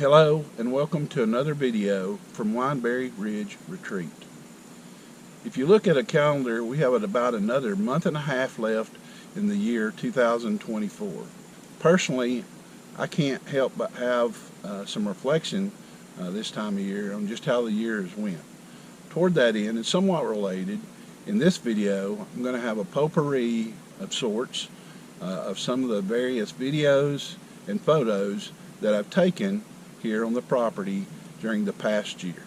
Hello and welcome to another video from Wineberry Ridge Retreat. If you look at a calendar, we have about another month and a half left in the year 2024. Personally, I can't help but have some reflection this time of year on just how the year has went. Toward that end, and somewhat related, in this video I'm going to have a potpourri of sorts of some of the various videos and photos that I've taken here on the property during the past year.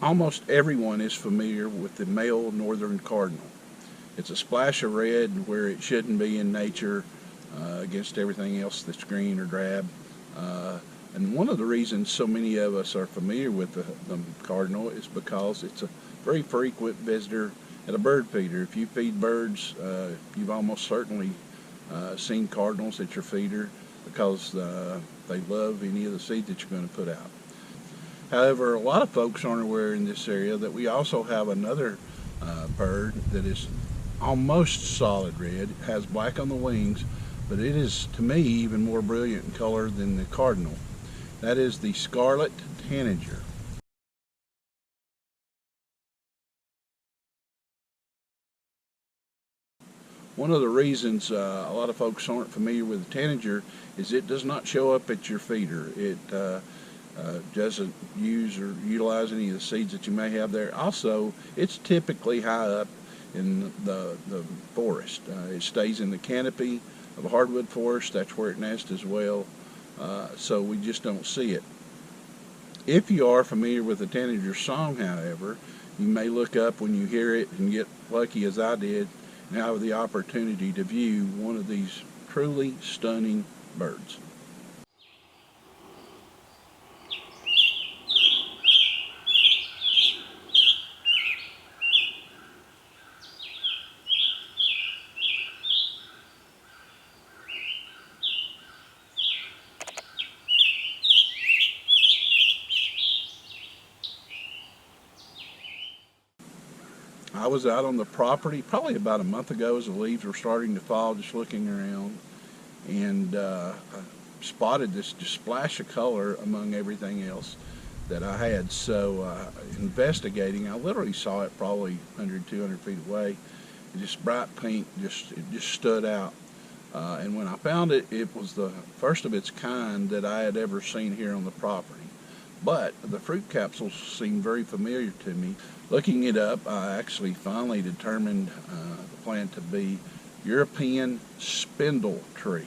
Almost everyone is familiar with the male northern cardinal. It's a splash of red where it shouldn't be in nature against everything else that's green or drab. And one of the reasons so many of us are familiar with the cardinal is because it's a very frequent visitor at a bird feeder. If you feed birds, you've almost certainly seen cardinals at your feeder because they love any of the seed that you're going to put out. However, a lot of folks aren't aware in this area that we also have another bird that is almost solid red. It has black on the wings, but it is, to me, even more brilliant in color than the cardinal. That is the scarlet tanager. One of the reasons a lot of folks aren't familiar with the tanager is it does not show up at your feeder. It doesn't use or utilize any of the seeds that you may have there. Also, it's typically high up in the forest. It stays in the canopy of a hardwood forest. That's where it nests as well. So we just don't see it. If you are familiar with the tanager song, however, you may look up when you hear it and get lucky as I did and have the opportunity to view one of these truly stunning birds. I was out on the property probably about a month ago as the leaves were starting to fall, just looking around, and I spotted this just splash of color among everything else that I had. So investigating, I literally saw it probably 100, 200 feet away. Just bright pink, it just stood out. And when I found it, it was the first of its kind that I had ever seen here on the property. But the fruit capsules seemed very familiar to me. Looking it up, I actually finally determined the plant to be European spindle tree.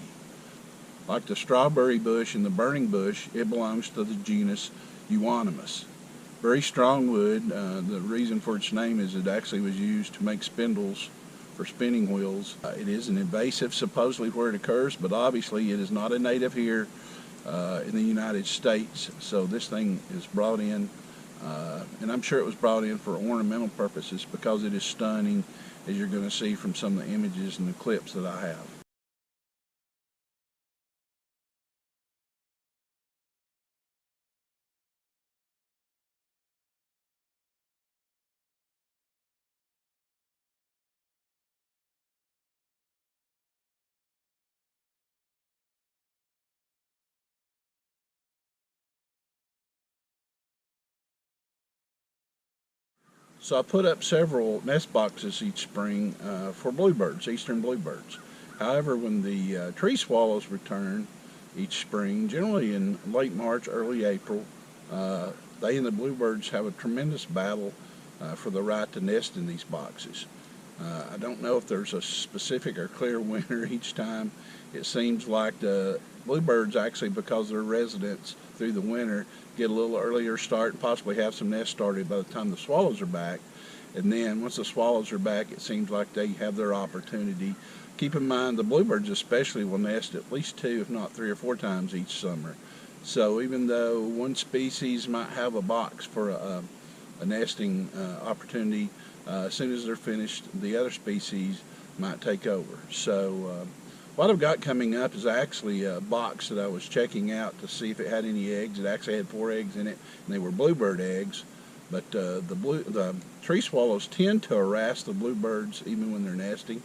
Like the strawberry bush and the burning bush, it belongs to the genus Euonymus. Very strong wood. The reason for its name is it actually was used to make spindles for spinning wheels. It is an invasive, supposedly where it occurs, but obviously it is not a native here in the United States. So this thing is brought in, and I'm sure it was brought in for ornamental purposes because it is stunning, as you're going to see from some of the images and the clips that I have. So I put up several nest boxes each spring for bluebirds, eastern bluebirds. However, when the tree swallows return each spring, generally in late March, early April, they and the bluebirds have a tremendous battle for the right to nest in these boxes. I don't know if there's a specific or clear winner each time. It seems like the bluebirds actually, because they're residents through the winter, get a little earlier start and possibly have some nests started by the time the swallows are back. And then once the swallows are back, it seems like they have their opportunity. Keep in mind the bluebirds especially will nest at least 2, if not 3 or 4 times each summer. So even though one species might have a box for a nesting opportunity, as soon as they're finished, the other species might take over. So what I've got coming up is actually a box that I was checking out to see if it had any eggs. It actually had 4 eggs in it, and they were bluebird eggs. But the tree swallows tend to harass the bluebirds even when they're nesting,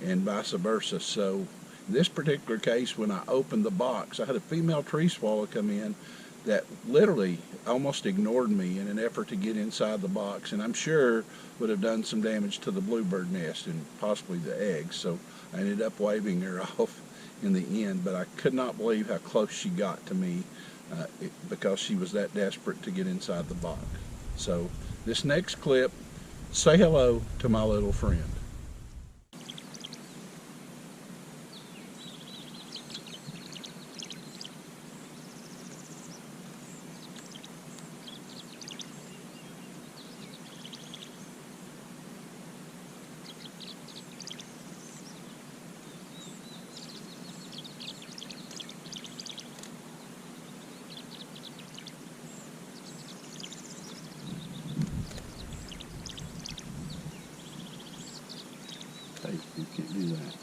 and vice versa. So in this particular case, when I opened the box, I had a female tree swallow come in that literally almost ignored me in an effort to get inside the box, and I'm sure would have done some damage to the bluebird nest and possibly the eggs. So I ended up waving her off in the end, but I could not believe how close she got to me because she was that desperate to get inside the box. So this next clip, say hello to my little friend. Hey, you can't do that.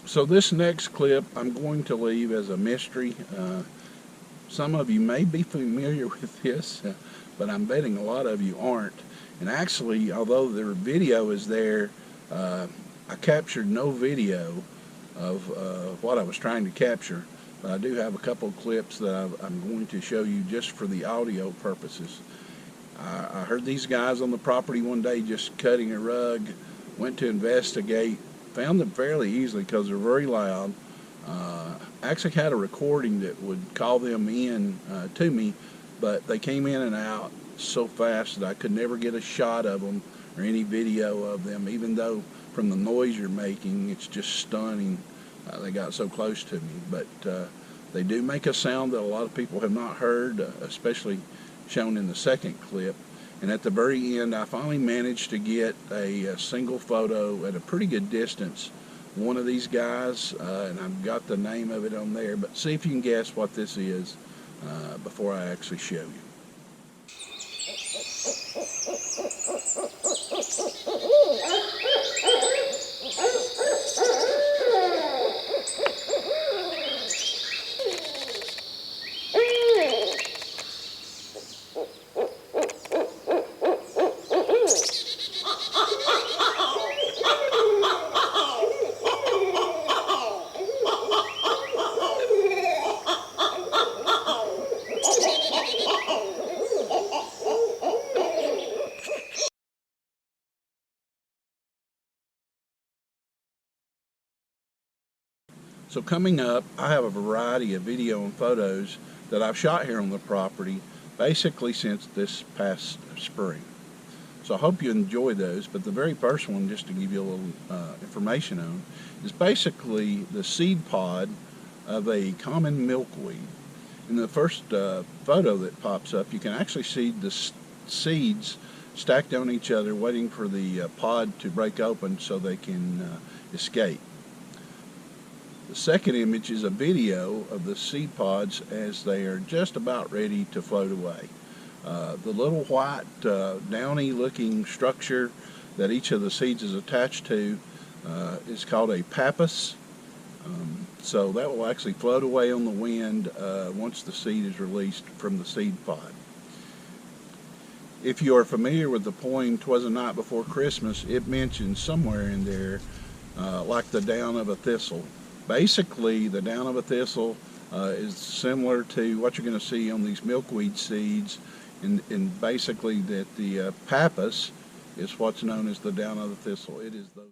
So this next clip I'm going to leave as a mystery. Some of you may be familiar with this, but I'm betting a lot of you aren't. And actually, although the video is there, I captured no video of what I was trying to capture. But I do have a couple of clips that I'm going to show you just for the audio purposes. I heard these guys on the property one day just cutting a rug, went to investigate, found them fairly easily because they're very loud. Actually had a recording that would call them in to me, but they came in and out so fast that I could never get a shot of them or any video of them, even though from the noise you're making, it's just stunning. They got so close to me, but they do make a sound that a lot of people have not heard, especially shown in the second clip. And at the very end, I finally managed to get a single photo at a pretty good distance. One of these guys, and I've got the name of it on there, but see if you can guess what this is before I actually show you. So coming up, I have a variety of video and photos that I've shot here on the property basically since this past spring. So I hope you enjoy those, but the very first one, just to give you a little information on, is basically the seed pod of a common milkweed. In the first photo that pops up, you can actually see the seeds stacked on each other waiting for the pod to break open so they can escape. The second image is a video of the seed pods as they are just about ready to float away. The little white downy looking structure that each of the seeds is attached to is called a pappus. So that will actually float away on the wind once the seed is released from the seed pod. If you are familiar with the poem "'Twas a Night Before Christmas," it mentions somewhere in there like the down of a thistle. Basically, the down of a thistle is similar to what you're going to see on these milkweed seeds, and basically that the pappus is what's known as the down of the thistle. It is those.